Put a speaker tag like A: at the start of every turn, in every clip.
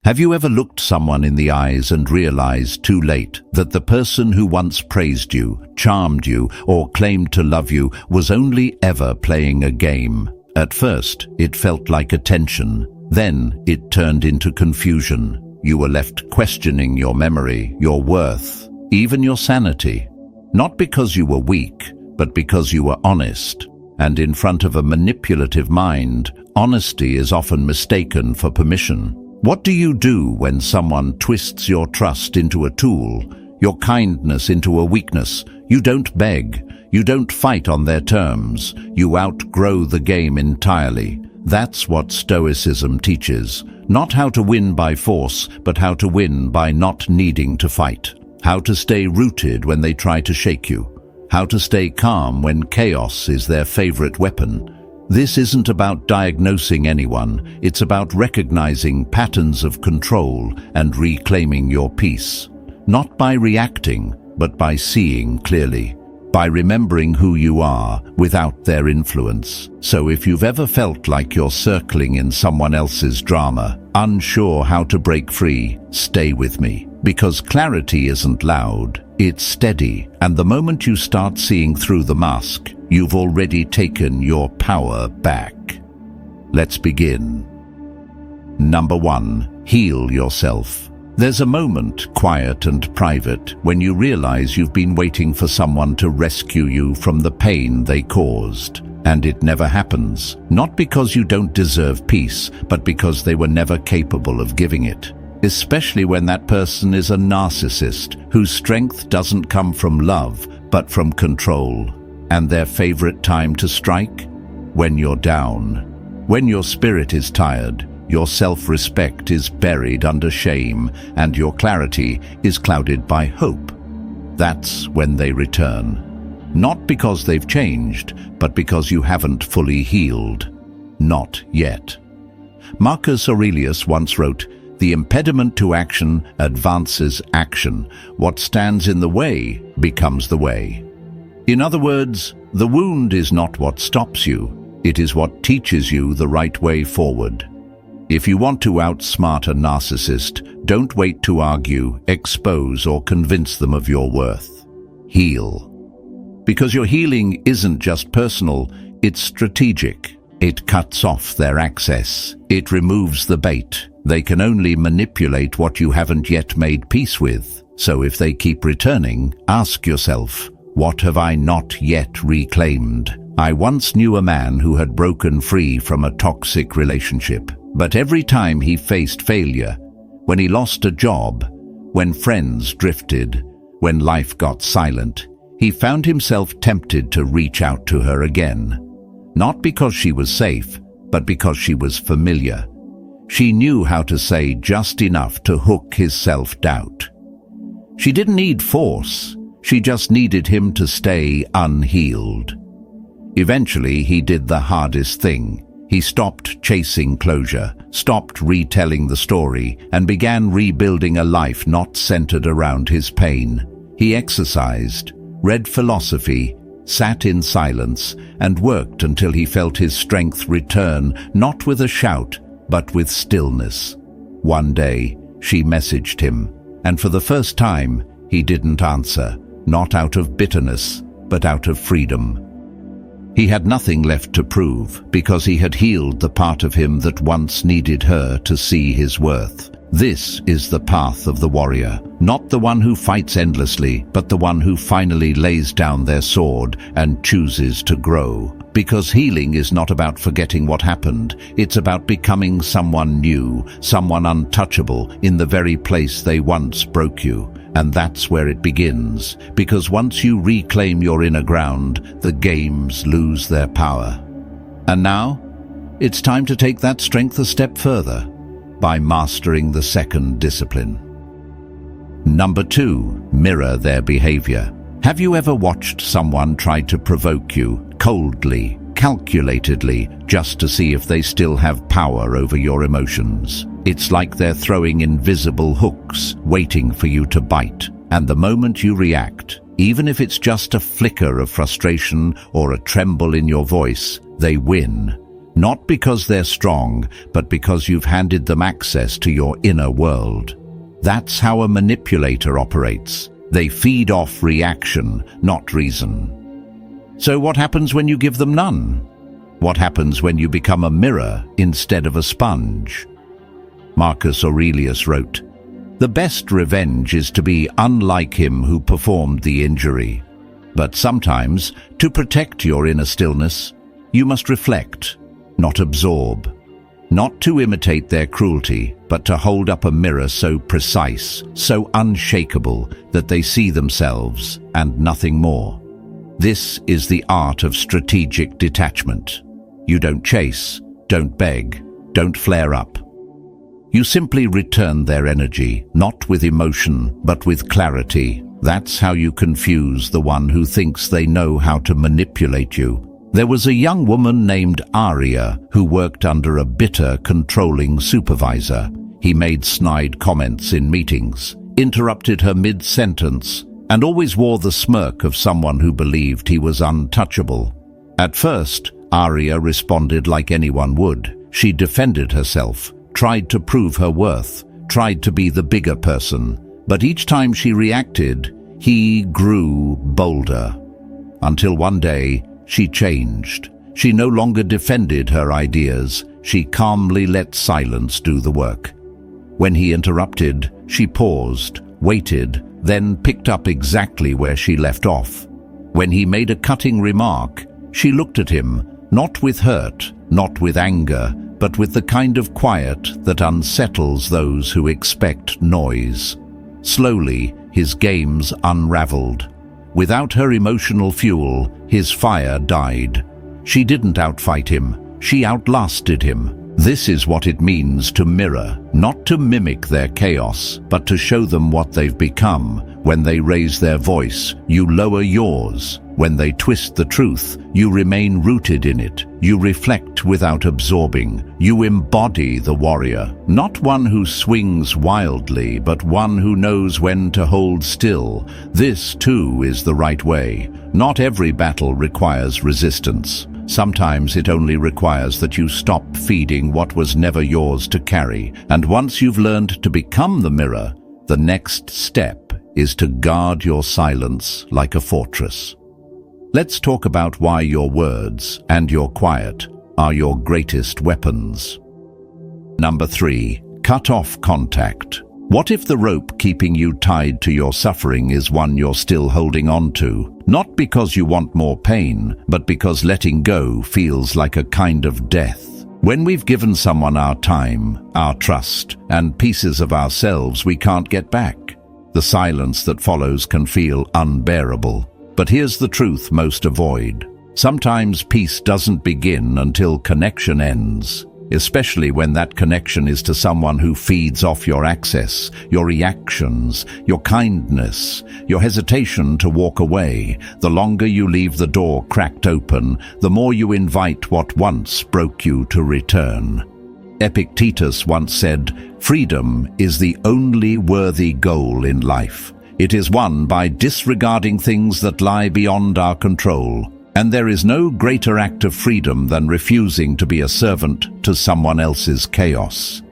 A: Have you ever looked someone in the eyes and realized too late that the person who once praised you, charmed you, or claimed to love you was only ever playing a game? At first, it felt like attention. Then, it turned into confusion. You were left questioning your memory, your worth, even your sanity. Not because you were weak, but because you were honest. And in front of a manipulative mind, honesty is often mistaken for permission. What do you do when someone twists your trust into a tool, your kindness into a weakness? You don't beg. You don't fight on their terms. You outgrow the game entirely. That's what Stoicism teaches. Not how to win by force, but how to win by not needing to fight. How to stay rooted when they try to shake you. How to stay calm when chaos is their favorite weapon. This isn't about diagnosing anyone, it's about recognizing patterns of control and reclaiming your peace. Not by reacting, but by seeing clearly. By remembering who you are without their influence. So if you've ever felt like you're circling in someone else's drama, unsure how to break free, stay with me. Because clarity isn't loud, it's steady, and the moment you start seeing through the mask, you've already taken your power back. Let's begin. Number 1, heal yourself. There's a moment, quiet and private, when you realize you've been waiting for someone to rescue you from the pain they caused. And it never happens. Not because you don't deserve peace, but because they were never capable of giving it. Especially when that person is a narcissist, whose strength doesn't come from love, but from control. And their favorite time to strike? When you're down. When your spirit is tired, your self-respect is buried under shame, and your clarity is clouded by hope. That's when they return. Not because they've changed, but because you haven't fully healed. Not yet. Marcus Aurelius once wrote, "The impediment to action advances action. What stands in the way becomes the way." In other words, the wound is not what stops you, it is what teaches you the right way forward. If you want to outsmart a narcissist, don't wait to argue, expose, or convince them of your worth. Heal. Because your healing isn't just personal, it's strategic. It cuts off their access. It removes the bait. They can only manipulate what you haven't yet made peace with. So if they keep returning, ask yourself, what have I not yet reclaimed? I once knew a man who had broken free from a toxic relationship. But every time he faced failure, when he lost a job, when friends drifted, when life got silent, he found himself tempted to reach out to her again. Not because she was safe, but because she was familiar. She knew how to say just enough to hook his self-doubt. She didn't need force, she just needed him to stay unhealed. Eventually, he did the hardest thing. He stopped chasing closure, stopped retelling the story, and began rebuilding a life not centered around his pain. He exercised, read philosophy, sat in silence, and worked until he felt his strength return, not with a shout, but with stillness. One day, she messaged him, and for the first time, he didn't answer, not out of bitterness, but out of freedom. He had nothing left to prove, because he had healed the part of him that once needed her to see his worth. This is the path of the warrior, not the one who fights endlessly, but the one who finally lays down their sword and chooses to grow. Because healing is not about forgetting what happened, it's about becoming someone new, someone untouchable in the very place they once broke you. And that's where it begins, because once you reclaim your inner ground, the games lose their power. And now, it's time to take that strength a step further, by mastering the second discipline. Number 2, mirror their behavior. Have you ever watched someone try to provoke you, coldly, calculatedly, just to see if they still have power over your emotions? It's like they're throwing invisible hooks, waiting for you to bite. And the moment you react, even if it's just a flicker of frustration or a tremble in your voice, they win. not because they're strong, but because you've handed them access to your inner world. That's how a manipulator operates. They feed off reaction, not reason. So what happens when you give them none? What happens when you become a mirror instead of a sponge? Marcus Aurelius wrote, "The best revenge is to be unlike him who performed the injury. But sometimes, to protect your inner stillness, you must reflect, not absorb. Not to imitate their cruelty, but to hold up a mirror so precise, so unshakable, that they see themselves and nothing more. This is the art of strategic detachment. You don't chase, don't beg, don't flare up. You simply return their energy, not with emotion, but with clarity. That's how you confuse the one who thinks they know how to manipulate you." There was a young woman named Aria who worked under a bitter, controlling supervisor. He made snide comments in meetings, interrupted her mid-sentence, and always wore the smirk of someone who believed he was untouchable. At first, Aria responded like anyone would. She defended herself, tried to prove her worth, tried to be the bigger person. But each time she reacted, he grew bolder. Until one day, she changed. She no longer defended her ideas. She calmly let silence do the work. When he interrupted, she paused, waited, then picked up exactly where she left off. When he made a cutting remark, she looked at him, not with hurt, not with anger, but with the kind of quiet that unsettles those who expect noise. Slowly, his games unraveled. Without her emotional fuel, his fire died. She didn't outfight him, she outlasted him. This is what it means to mirror, not to mimic their chaos, but to show them what they've become. When they raise their voice, you lower yours. When they twist the truth, you remain rooted in it. You reflect without absorbing. You embody the warrior, not one who swings wildly, but one who knows when to hold still. This, too, is the right way. Not every battle requires resistance. Sometimes it only requires that you stop feeding what was never yours to carry. And once you've learned to become the mirror, the next step is to guard your silence like a fortress. Let's talk about why your words and your quiet are your greatest weapons. Number 3. Cut off contact. What if the rope keeping you tied to your suffering is one you're still holding on to? Not because you want more pain, but because letting go feels like a kind of death. When we've given someone our time, our trust, and pieces of ourselves we can't get back, the silence that follows can feel unbearable. But here's the truth most avoid. Sometimes peace doesn't begin until connection ends, especially when that connection is to someone who feeds off your access, your reactions, your kindness, your hesitation to walk away. The longer you leave the door cracked open, the more you invite what once broke you to return. Epictetus once said, "Freedom is the only worthy goal in life. It is won by disregarding things that lie beyond our control. And there is no greater act of freedom than refusing to be a servant to someone else's chaos."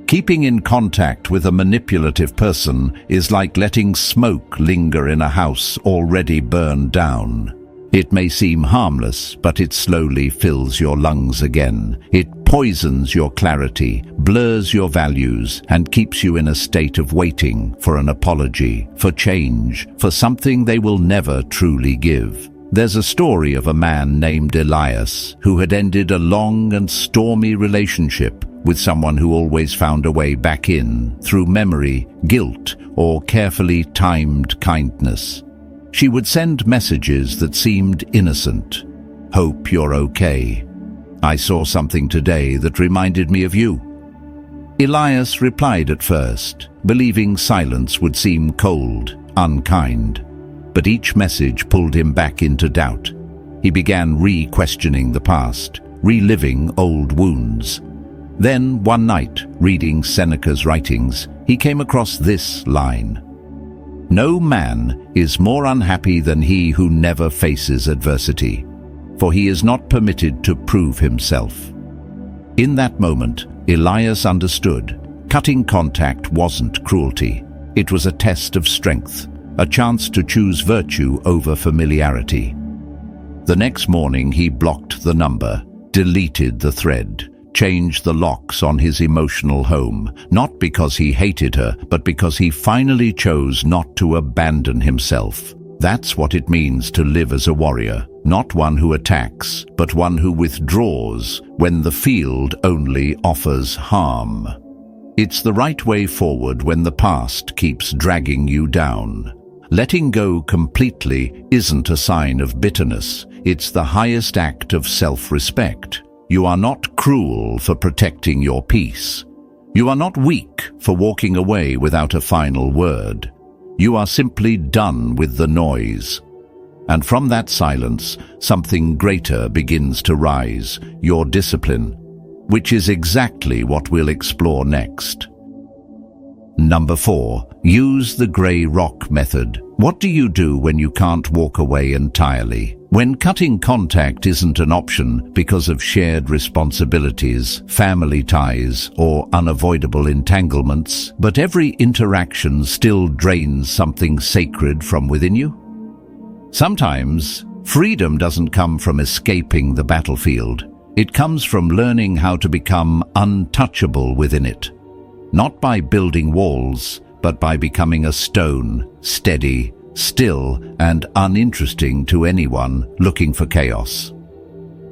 A: Keeping in contact with a manipulative person is like letting smoke linger in a house already burned down. It may seem harmless, but it slowly fills your lungs again. It poisons your clarity, blurs your values, and keeps you in a state of waiting for an apology, for change, for something they will never truly give. There's a story of a man named Elias who had ended a long and stormy relationship with someone who always found a way back in through memory, guilt, or carefully timed kindness. She would send messages that seemed innocent. "Hope you're okay. I saw something today that reminded me of you." Elias replied at first, believing silence would seem cold, unkind. But each message pulled him back into doubt. He began re-questioning the past, reliving old wounds. Then, one night, reading Seneca's writings, he came across this line: "No man is more unhappy than he who never faces adversity, for he is not permitted to prove himself." In that moment, Elias understood. Cutting contact wasn't cruelty. It was a test of strength, a chance to choose virtue over familiarity. The next morning he blocked the number, deleted the thread, changed the locks on his emotional home, not because he hated her, but because he finally chose not to abandon himself. That's what it means to live as a warrior, not one who attacks, but one who withdraws when the field only offers harm. It's the right way forward when the past keeps dragging you down. Letting go completely isn't a sign of bitterness. It's the highest act of self-respect. You are not cruel for protecting your peace. You are not weak for walking away without a final word. You are simply done with the noise. And from that silence, something greater begins to rise, your discipline, which is exactly what we'll explore next. Number 4. Use the grey rock method. What do you do when you can't walk away entirely? When cutting contact isn't an option because of shared responsibilities, family ties, or unavoidable entanglements, but every interaction still drains something sacred from within you? Sometimes, freedom doesn't come from escaping the battlefield. It comes from learning how to become untouchable within it. Not by building walls, but by becoming a stone, steady, still, and uninteresting to anyone looking for chaos.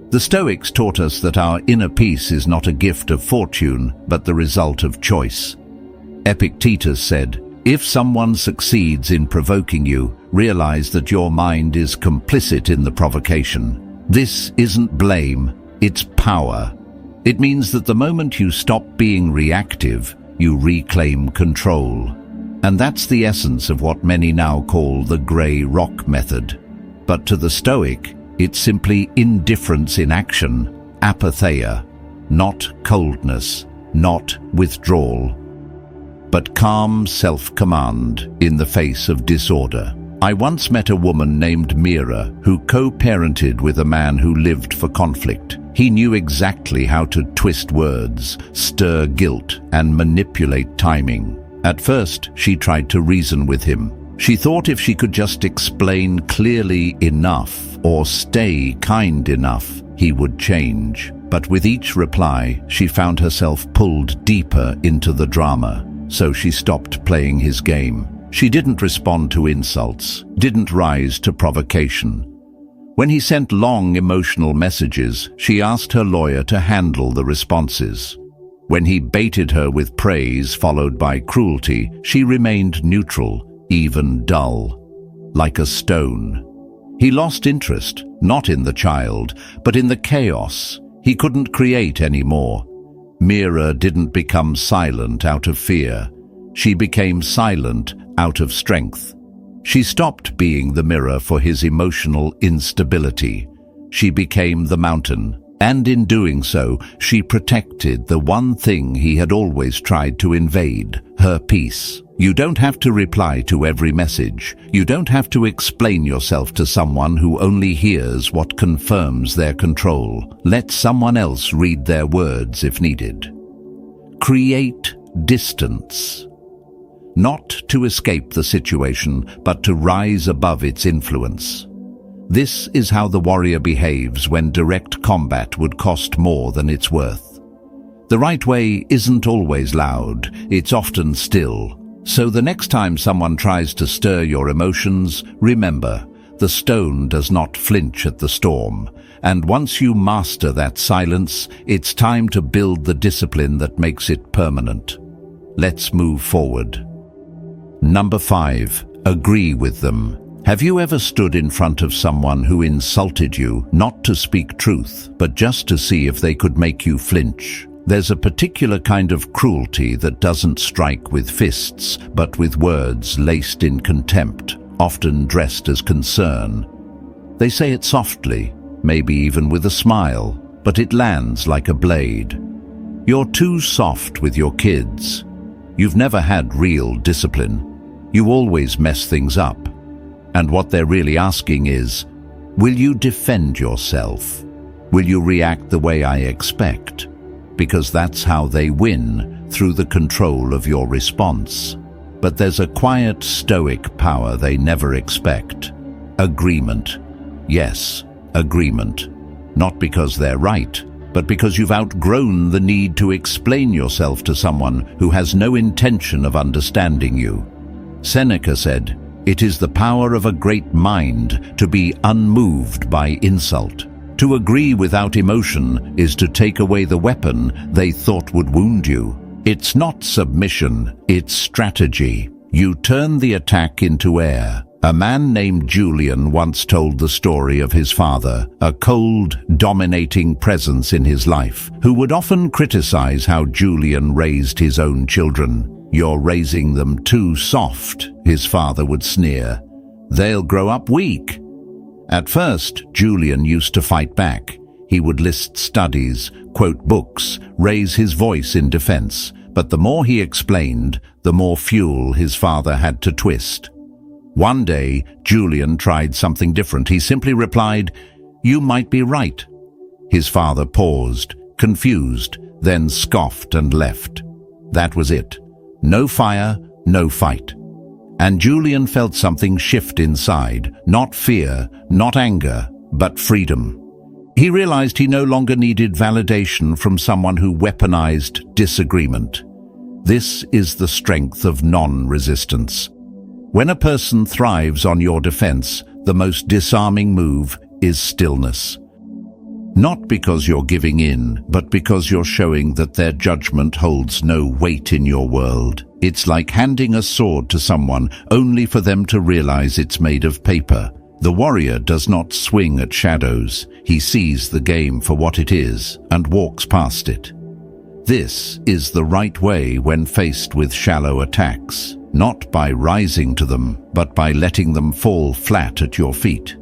A: The Stoics taught us that our inner peace is not a gift of fortune, but the result of choice. Epictetus said, "If someone succeeds in provoking you, realize that your mind is complicit in the provocation." This isn't blame, it's power. It means that the moment you stop being reactive, you reclaim control. And that's the essence of what many now call the grey rock method. But to the Stoic, it's simply indifference in action, apatheia, not coldness, not withdrawal, but calm self-command in the face of disorder. I once met a woman named Mira who co-parented with a man who lived for conflict. He knew exactly how to twist words, stir guilt, and manipulate timing. At first, she tried to reason with him. She thought if she could just explain clearly enough or stay kind enough, he would change. But with each reply, she found herself pulled deeper into the drama. So she stopped playing his game. She didn't respond to insults, didn't rise to provocation. When he sent long emotional messages, she asked her lawyer to handle the responses. When he baited her with praise followed by cruelty, she remained neutral, even dull, like a stone. He lost interest, not in the child, but in the chaos. He couldn't create anymore. Mira didn't become silent out of fear. She became silent out of strength. She stopped being the mirror for his emotional instability. She became the mountain. And in doing so, she protected the one thing he had always tried to invade, her peace. You don't have to reply to every message. You don't have to explain yourself to someone who only hears what confirms their control. Let someone else read their words if needed. Create distance. Not to escape the situation, but to rise above its influence. This is how the warrior behaves when direct combat would cost more than it's worth. The right way isn't always loud, it's often still. So the next time someone tries to stir your emotions, remember, the stone does not flinch at the storm. And once you master that silence, it's time to build the discipline that makes it permanent. Let's move forward. Number 5. Agree with them. Have you ever stood in front of someone who insulted you, not to speak truth, but just to see if they could make you flinch? There's a particular kind of cruelty that doesn't strike with fists, but with words laced in contempt, often dressed as concern. They say it softly, maybe even with a smile, but it lands like a blade. You're too soft with your kids. You've never had real discipline. You always mess things up. And what they're really asking is, will you defend yourself? Will you react the way I expect? because that's how they win, through the control of your response. But there's a quiet, stoic power they never expect. Agreement. Yes, agreement. Not because they're right, but because you've outgrown the need to explain yourself to someone who has no intention of understanding you. Seneca said, "It is the power of a great mind to be unmoved by insult. To agree without emotion is to take away the weapon they thought would wound you." It's not submission, it's strategy. You turn the attack into air. A man named Julian once told the story of his father, a cold, dominating presence in his life, who would often criticize how Julian raised his own children. "You're raising them too soft," his father would sneer. "They'll grow up weak." At first, Julian used to fight back. He would list studies, quote books, raise his voice in defense. But the more he explained, the more fuel his father had to twist. One day, Julian tried something different. He simply replied, "You might be right." His father paused, confused, then scoffed and left. That was it. No fire, no fight. And Julian felt something shift inside, not fear, not anger, but freedom. He realized he no longer needed validation from someone who weaponized disagreement. This is the strength of non-resistance. When a person thrives on your defense, the most disarming move is stillness. Not because you're giving in, but because you're showing that their judgment holds no weight in your world. It's like handing a sword to someone only for them to realize it's made of paper. The warrior does not swing at shadows. He sees the game for what it is and walks past it. This is the right way when faced with shallow attacks, not by rising to them, but by letting them fall flat at your feet.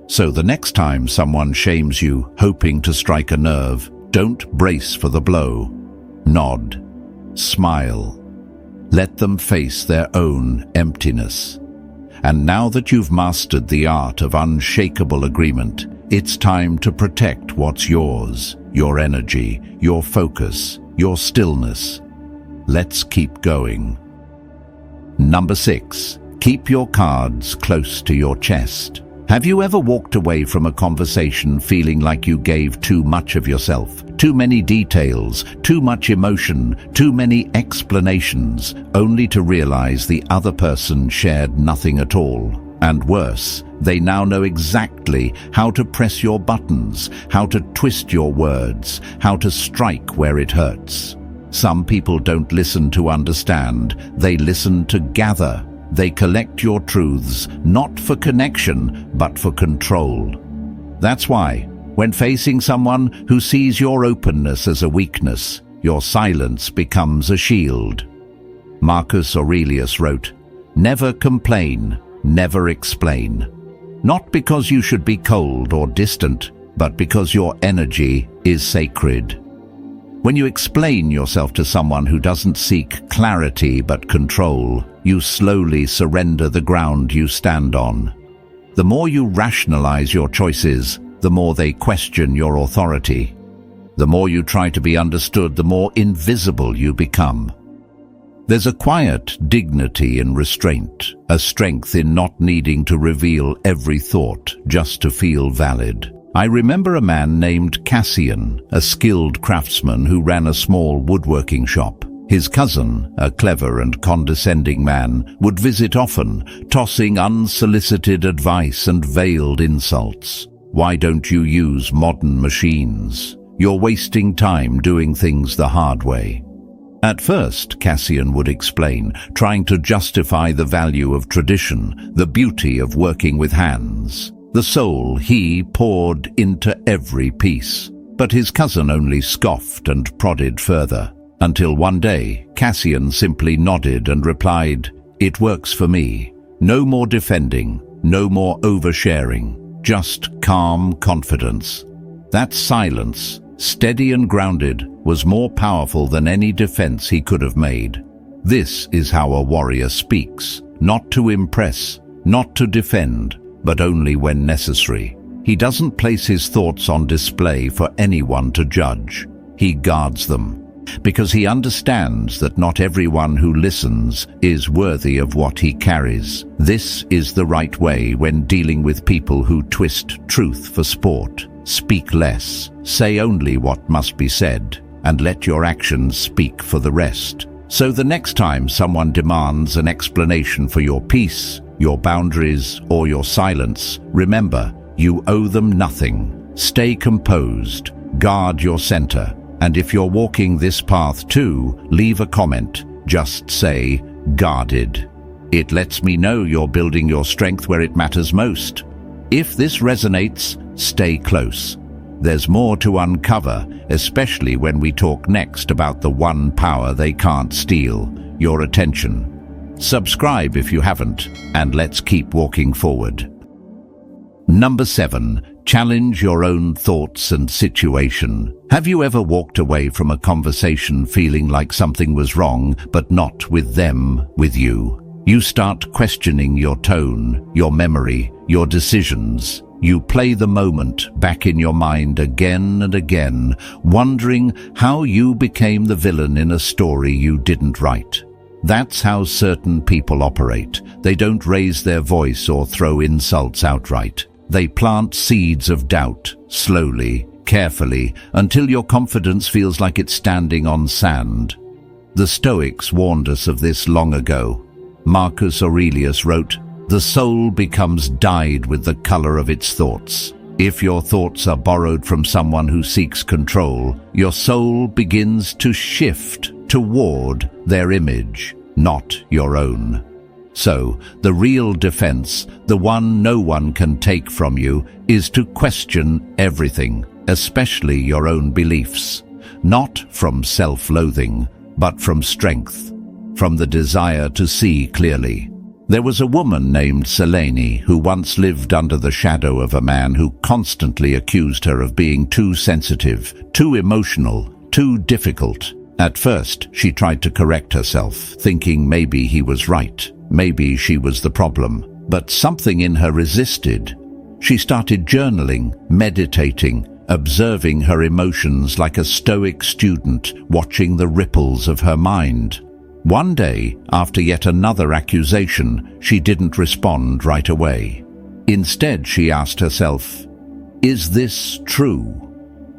A: So the next time someone shames you, hoping to strike a nerve, don't brace for the blow. Nod. Smile. Let them face their own emptiness. And now that you've mastered the art of unshakable agreement, it's time to protect what's yours, your energy, your focus, your stillness. Let's keep going. Number 6. Keep your cards close to your chest. Have you ever walked away from a conversation feeling like you gave too much of yourself, too many details, too much emotion, too many explanations, only to realize the other person shared nothing at all? And worse, they now know exactly how to press your buttons, how to twist your words, how to strike where it hurts. Some people don't listen to understand, they listen to gather. They collect your truths, not for connection, but for control. That's why, when facing someone who sees your openness as a weakness, your silence becomes a shield. Marcus Aurelius wrote, "Never complain, never explain." Not because you should be cold or distant, but because your energy is sacred. When you explain yourself to someone who doesn't seek clarity but control, you slowly surrender the ground you stand on. The more you rationalize your choices, the more they question your authority. The more you try to be understood, the more invisible you become. There's a quiet dignity in restraint, a strength in not needing to reveal every thought just to feel valid. I remember a man named Cassian, a skilled craftsman who ran a small woodworking shop. His cousin, a clever and condescending man, would visit often, tossing unsolicited advice and veiled insults. "Why don't you use modern machines? You're wasting time doing things the hard way." At first, Cassian would explain, trying to justify the value of tradition, the beauty of working with hands. The soul he poured into every piece. But his cousin only scoffed and prodded further, until one day Cassian simply nodded and replied, "It works for me. No more defending, no more oversharing, just calm confidence." That silence, steady and grounded, was more powerful than any defense he could have made. This is how a warrior speaks, not to impress, not to defend, but only when necessary. He doesn't place his thoughts on display for anyone to judge. he guards them, because he understands that not everyone who listens is worthy of what he carries. This is the right way when dealing with people who twist truth for sport. Speak less, say only what must be said, and let your actions speak for the rest. So the next time someone demands an explanation for your peace, your boundaries, or your silence, remember, you owe them nothing. Stay composed, guard your center, and if you're walking this path too, leave a comment. Just say, guarded. It lets me know you're building your strength where it matters most. If this resonates, stay close. There's more to uncover, especially when we talk next about the one power they can't steal, your attention. Subscribe if you haven't, and let's keep walking forward. Number 7. Challenge your own thoughts and situation. Have you ever walked away from a conversation feeling like something was wrong, but not with them, with you? You start questioning your tone, your memory, your decisions. You play the moment back in your mind again and again, wondering how you became the villain in a story you didn't write. That's how certain people operate. They don't raise their voice or throw insults outright. They plant seeds of doubt, slowly, carefully, until your confidence feels like it's standing on sand. The Stoics warned us of this long ago. Marcus Aurelius wrote, "The soul becomes dyed with the color of its thoughts." If your thoughts are borrowed from someone who seeks control, your soul begins to shift toward their image, not your own. So, the real defense, the one no one can take from you, is to question everything, especially your own beliefs. Not from self-loathing, but from strength, from the desire to see clearly. There was a woman named Seneca who once lived under the shadow of a man who constantly accused her of being too sensitive, too emotional, too difficult. At first, she tried to correct herself, thinking maybe he was right. Maybe she was the problem, but something in her resisted. She started journaling, meditating, observing her emotions like a Stoic student watching the ripples of her mind. One day, after yet another accusation, she didn't respond right away. Instead, she asked herself, "Is this true?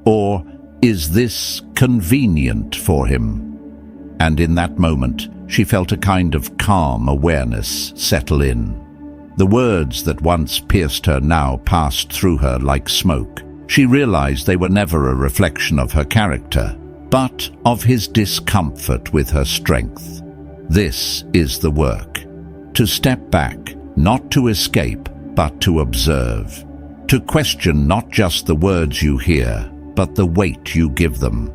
A: Or is this convenient for him?" And in that moment, she felt a kind of calm awareness settle in. The words that once pierced her now passed through her like smoke. She realized they were never a reflection of her character, but of his discomfort with her strength. This is the work. To step back, not to escape, but to observe. To question not just the words you hear, but the weight you give them.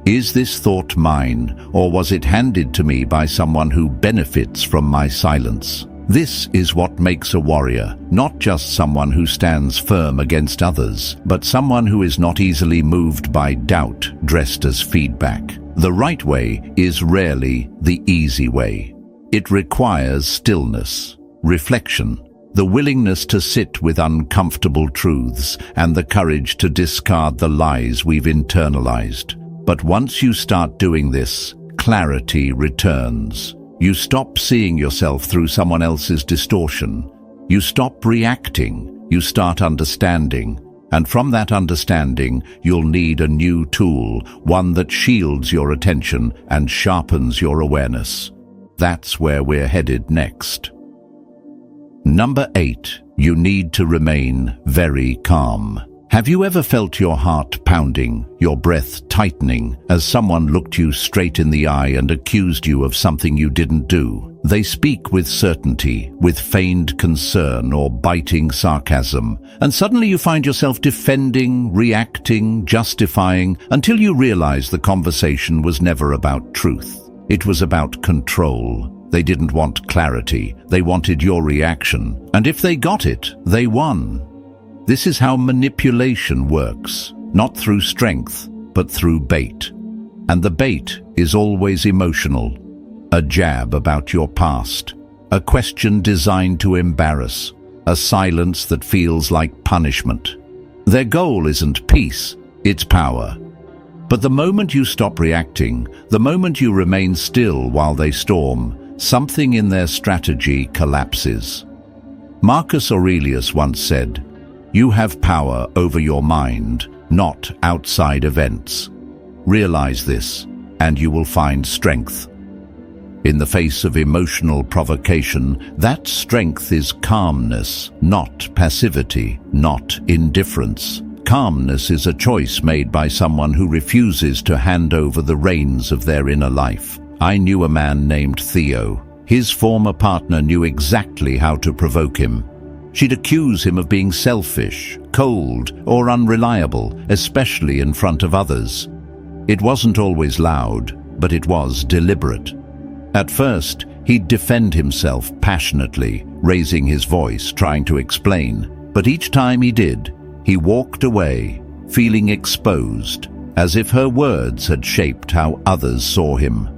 A: Is this thought mine, or was it handed to me by someone who benefits from my silence? This is what makes a warrior, not just someone who stands firm against others, but someone who is not easily moved by doubt dressed as feedback. The right way is rarely the easy way. It requires stillness, reflection, the willingness to sit with uncomfortable truths, and the courage to discard the lies we've internalized. But once you start doing this, clarity returns. You stop seeing yourself through someone else's distortion. You stop reacting. You start understanding. And from that understanding, you'll need a new tool, one that shields your attention and sharpens your awareness. That's where we're headed next. Number 8. You need to remain very calm. Have you ever felt your heart pounding, your breath tightening, as someone looked you straight in the eye and accused you of something you didn't do? They speak with certainty, with feigned concern or biting sarcasm, and suddenly you find yourself defending, reacting, justifying, until you realize the conversation was never about truth. It was about control. They didn't want clarity. They wanted your reaction. And if they got it, they won. This is how manipulation works, not through strength, but through bait. And the bait is always emotional. A jab about your past, a question designed to embarrass, a silence that feels like punishment. Their goal isn't peace, it's power. But the moment you stop reacting, the moment you remain still while they storm, something in their strategy collapses. Marcus Aurelius once said, "You have power over your mind, not outside events." Realize this, and you will find strength. In the face of emotional provocation, that strength is calmness, not passivity, not indifference. Calmness is a choice made by someone who refuses to hand over the reins of their inner life. I knew a man named Theo. His former partner knew exactly how to provoke him. She'd accuse him of being selfish, cold, or unreliable, especially in front of others. It wasn't always loud, but it was deliberate. At first, he'd defend himself passionately, raising his voice, trying to explain. But each time he did, he walked away, feeling exposed, as if her words had shaped how others saw him.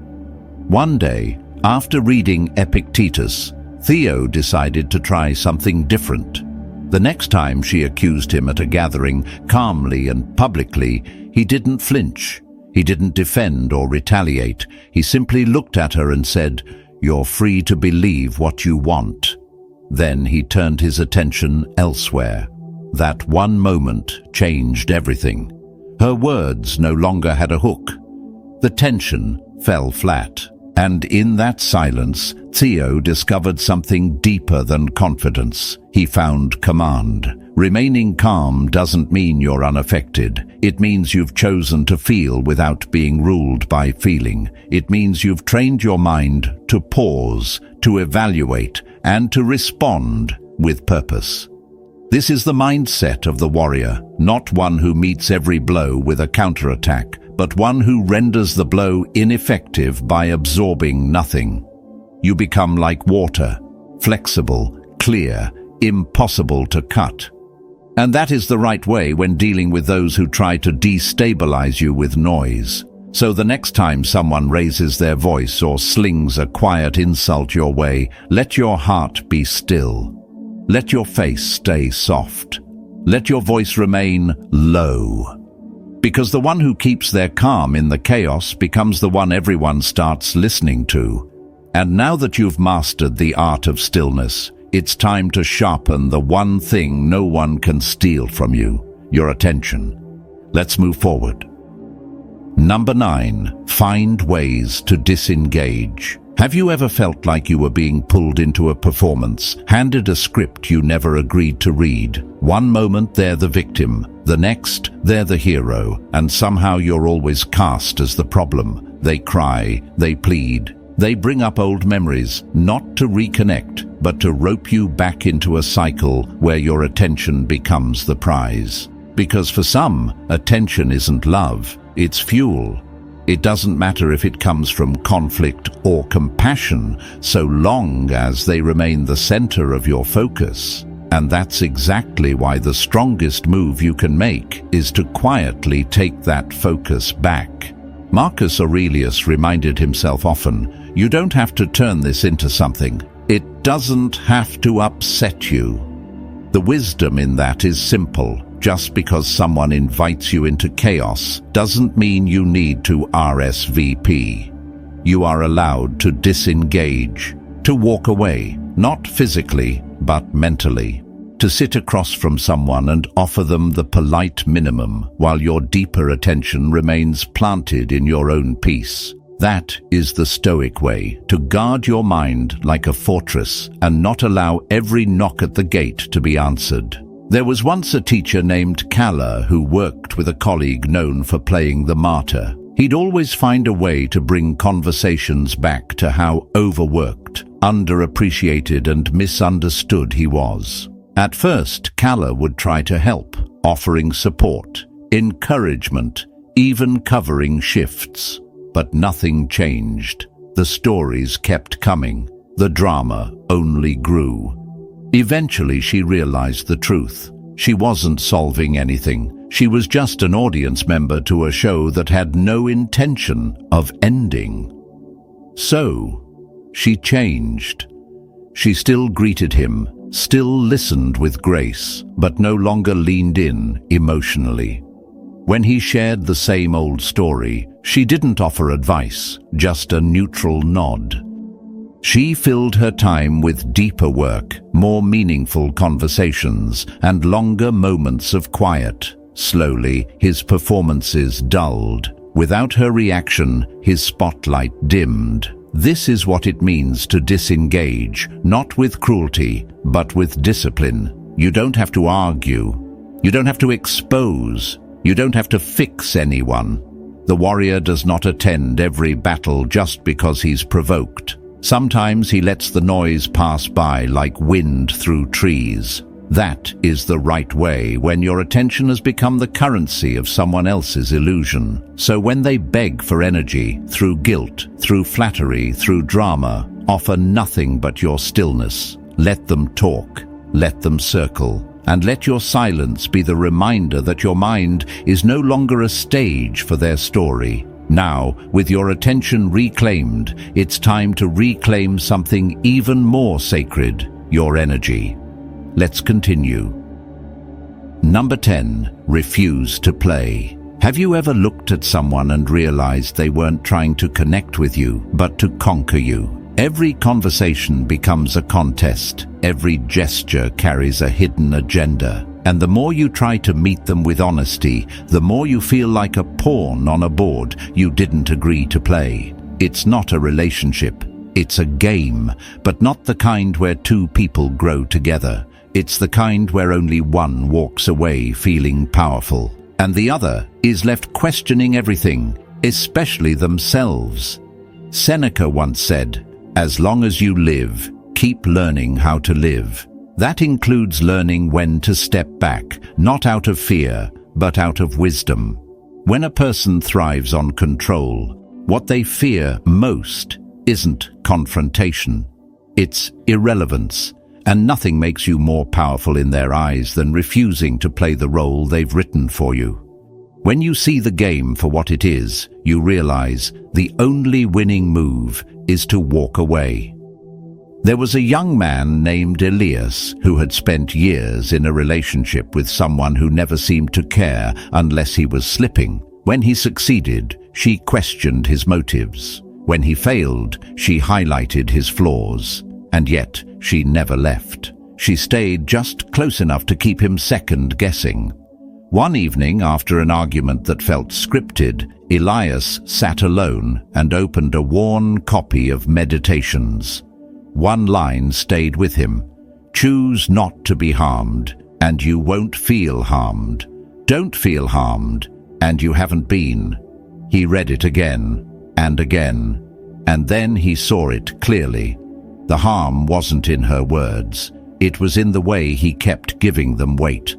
A: One day, after reading Epictetus, Theo decided to try something different. The next time she accused him at a gathering, calmly and publicly, he didn't flinch. He didn't defend or retaliate. He simply looked at her and said, "You're free to believe what you want." Then he turned his attention elsewhere. That one moment changed everything. Her words no longer had a hook. The tension fell flat. And in that silence, Theo discovered something deeper than confidence. He found command. Remaining calm doesn't mean you're unaffected. It means you've chosen to feel without being ruled by feeling. It means you've trained your mind to pause, to evaluate, and to respond with purpose. This is the mindset of the warrior, not one who meets every blow with a counterattack, but one who renders the blow ineffective by absorbing nothing. You become like water, flexible, clear, impossible to cut. And that is the right way when dealing with those who try to destabilize you with noise. So the next time someone raises their voice or slings a quiet insult your way, let your heart be still. Let your face stay soft. Let your voice remain low. Because the one who keeps their calm in the chaos becomes the one everyone starts listening to. And now that you've mastered the art of stillness, it's time to sharpen the one thing no one can steal from you, your attention. Let's move forward. Number 9, find ways to disengage. Have you ever felt like you were being pulled into a performance, handed a script you never agreed to read? One moment they're the victim, the next they're the hero, and somehow you're always cast as the problem. They cry, they plead, they bring up old memories, not to reconnect, but to rope you back into a cycle where your attention becomes the prize. Because for some, attention isn't love, it's fuel. It doesn't matter if it comes from conflict or compassion, so long as they remain the center of your focus. And that's exactly why the strongest move you can make is to quietly take that focus back. Marcus Aurelius reminded himself often, you don't have to turn this into something. It doesn't have to upset you. The wisdom in that is simple. Just because someone invites you into chaos doesn't mean you need to RSVP. You are allowed to disengage, to walk away, not physically, but mentally. To sit across from someone and offer them the polite minimum while your deeper attention remains planted in your own peace. That is the Stoic way, to guard your mind like a fortress and not allow every knock at the gate to be answered. There was once a teacher named Calla who worked with a colleague known for playing the martyr. He'd always find a way to bring conversations back to how overworked, underappreciated and misunderstood he was. At first, Calla would try to help, offering support, encouragement, even covering shifts. But nothing changed. The stories kept coming. The drama only grew. Eventually, she realized the truth. She wasn't solving anything. She was just an audience member to a show that had no intention of ending. So, she changed. She still greeted him, still listened with grace, but no longer leaned in emotionally. When he shared the same old story, she didn't offer advice, just a neutral nod. She filled her time with deeper work, more meaningful conversations, and longer moments of quiet. Slowly, his performances dulled. Without her reaction, his spotlight dimmed. This is what it means to disengage, not with cruelty, but with discipline. You don't have to argue. You don't have to expose. You don't have to fix anyone. The warrior does not attend every battle just because he's provoked. Sometimes he lets the noise pass by like wind through trees. That is the right way when your attention has become the currency of someone else's illusion. So when they beg for energy, through guilt, through flattery, through drama, offer nothing but your stillness. Let them talk, let them circle, and let your silence be the reminder that your mind is no longer a stage for their story. Now, with your attention reclaimed, it's time to reclaim something even more sacred, your energy. Let's continue. Number 10. Refuse to play. Have you ever looked at someone and realized they weren't trying to connect with you, but to conquer you? Every conversation becomes a contest. Every gesture carries a hidden agenda. And the more you try to meet them with honesty, the more you feel like a pawn on a board you didn't agree to play. It's not a relationship. It's a game, but not the kind where two people grow together. It's the kind where only one walks away feeling powerful, and the other is left questioning everything, especially themselves. Seneca once said, "As long as you live, keep learning how to live." That includes learning when to step back, not out of fear, but out of wisdom. When a person thrives on control, what they fear most isn't confrontation. It's irrelevance. And nothing makes you more powerful in their eyes than refusing to play the role they've written for you. When you see the game for what it is, you realize the only winning move is to walk away. There was a young man named Elias who had spent years in a relationship with someone who never seemed to care unless he was slipping. When he succeeded, she questioned his motives. When he failed, she highlighted his flaws. And yet, she never left. She stayed just close enough to keep him second-guessing. One evening, after an argument that felt scripted, Elias sat alone and opened a worn copy of Meditations. One line stayed with him. "Choose not to be harmed, and you won't feel harmed. Don't feel harmed, and you haven't been." He read it again, and then he saw it clearly. The harm wasn't in her words. It was in the way he kept giving them weight.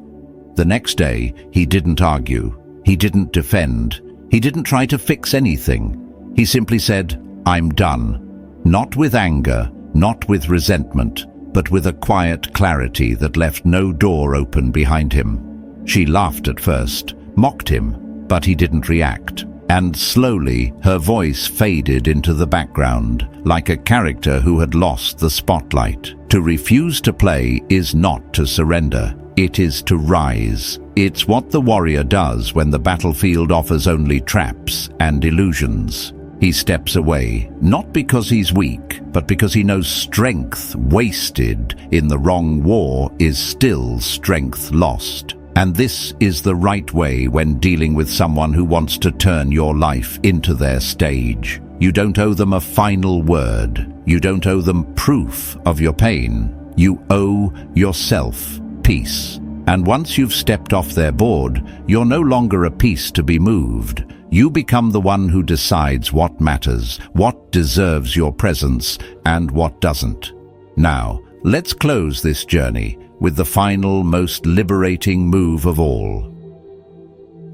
A: The next day, he didn't argue. He didn't defend. He didn't try to fix anything. He simply said, "I'm done." Not with anger, not with resentment, but with a quiet clarity that left no door open behind him. She laughed at first, mocked him, but he didn't react. And slowly, her voice faded into the background, like a character who had lost the spotlight. To refuse to play is not to surrender. It is to rise. It's what the warrior does when the battlefield offers only traps and illusions. He steps away, not because he's weak, but because he knows strength wasted in the wrong war is still strength lost. And this is the right way when dealing with someone who wants to turn your life into their stage. You don't owe them a final word. You don't owe them proof of your pain. You owe yourself peace. And once you've stepped off their board, you're no longer a piece to be moved. You become the one who decides what matters, what deserves your presence, and what doesn't. Now, let's close this journey with the final, most liberating move of all.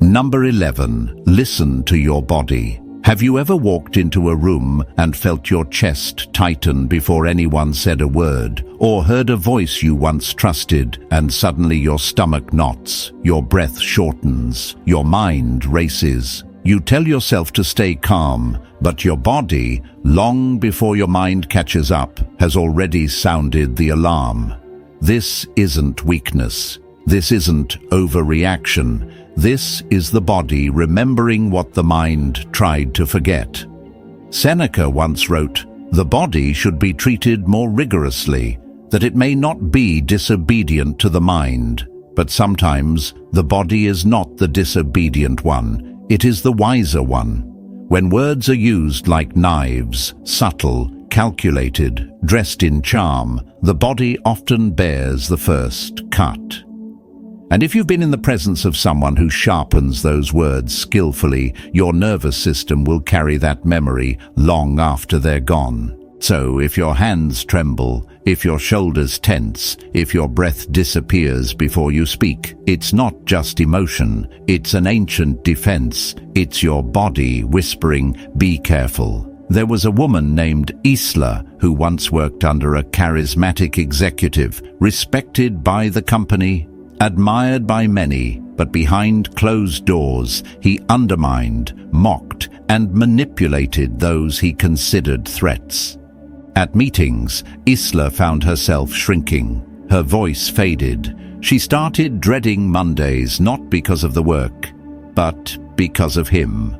A: Number 11. Listen to your body. Have you ever walked into a room and felt your chest tighten before anyone said a word, or heard a voice you once trusted and suddenly your stomach knots, your breath shortens, your mind races? You tell yourself to stay calm, but your body, long before your mind catches up, has already sounded the alarm. This isn't weakness. This isn't overreaction. This is the body remembering what the mind tried to forget. Seneca once wrote, "The body should be treated more rigorously, that it may not be disobedient to the mind." But sometimes the body is not the disobedient one, it is the wiser one. When words are used like knives, subtle, calculated, dressed in charm, the body often bears the first cut. And if you've been in the presence of someone who sharpens those words skillfully, your nervous system will carry that memory long after they're gone. So if your hands tremble, if your shoulders tense, if your breath disappears before you speak, it's not just emotion, it's an ancient defense. It's your body whispering, "Be careful." There was a woman named Isla who once worked under a charismatic executive, respected by the company, admired by many, but behind closed doors he undermined, mocked, and manipulated those he considered threats. At meetings, Isla found herself shrinking. Her voice faded. She started dreading Mondays not because of the work, but because of him.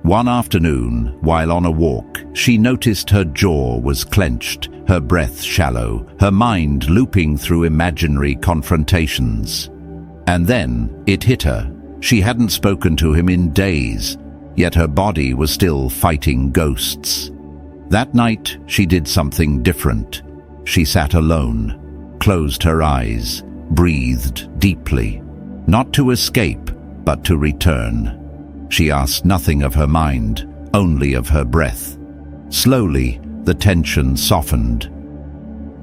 A: One afternoon, while on a walk, she noticed her jaw was clenched, her breath shallow, her mind looping through imaginary confrontations. And then it hit her. She hadn't spoken to him in days, yet her body was still fighting ghosts. That night, she did something different. She sat alone, closed her eyes, breathed deeply, not to escape, but to return. She asked nothing of her mind, only of her breath. Slowly, the tension softened.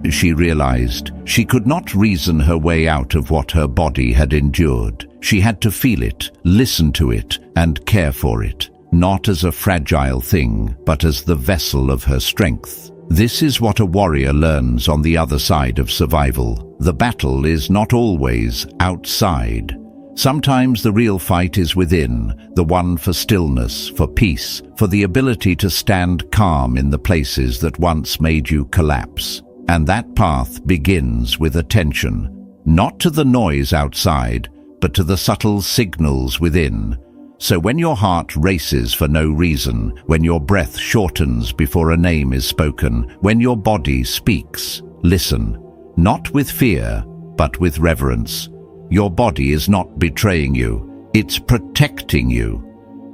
A: She realized she could not reason her way out of what her body had endured. She had to feel it, listen to it, and care for it, not as a fragile thing, but as the vessel of her strength. This is what a warrior learns on the other side of survival. The battle is not always outside. Sometimes the real fight is within, the one for stillness, for peace, for the ability to stand calm in the places that once made you collapse. And that path begins with attention, not to the noise outside, but to the subtle signals within. So when your heart races for no reason, when your breath shortens before a name is spoken, when your body speaks, listen, not with fear, but with reverence. Your body is not betraying you, it's protecting you.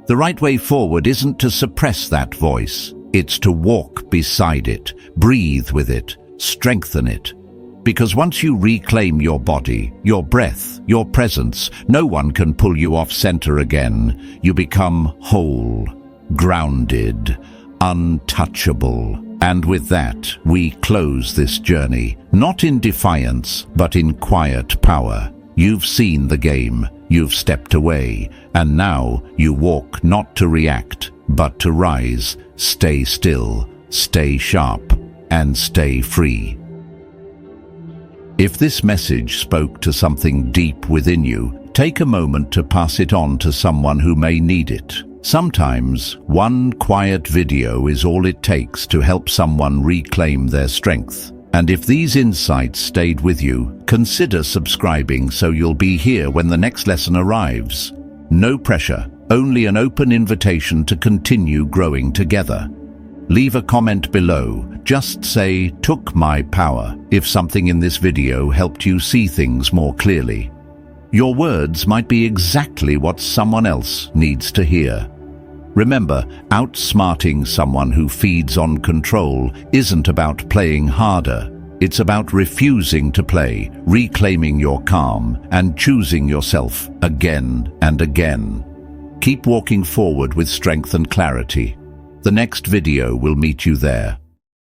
A: The right way forward isn't to suppress that voice, it's to walk beside it, breathe with it, strengthen it. Because once you reclaim your body, your breath, your presence, no one can pull you off center again. You become whole, grounded, untouchable. And with that, we close this journey, not in defiance, but in quiet power. You've seen the game, you've stepped away, and now you walk not to react, but to rise. Stay still, stay sharp, and stay free. If this message spoke to something deep within you, take a moment to pass it on to someone who may need it. Sometimes, one quiet video is all it takes to help someone reclaim their strength. And if these insights stayed with you, consider subscribing so you'll be here when the next lesson arrives. No pressure, only an open invitation to continue growing together. Leave a comment below. Just say, "Took my power," if something in this video helped you see things more clearly. Your words might be exactly what someone else needs to hear. Remember, outsmarting someone who feeds on control isn't about playing harder. It's about refusing to play, reclaiming your calm, and choosing yourself again and again. Keep walking forward with strength and clarity. The next video will meet you there.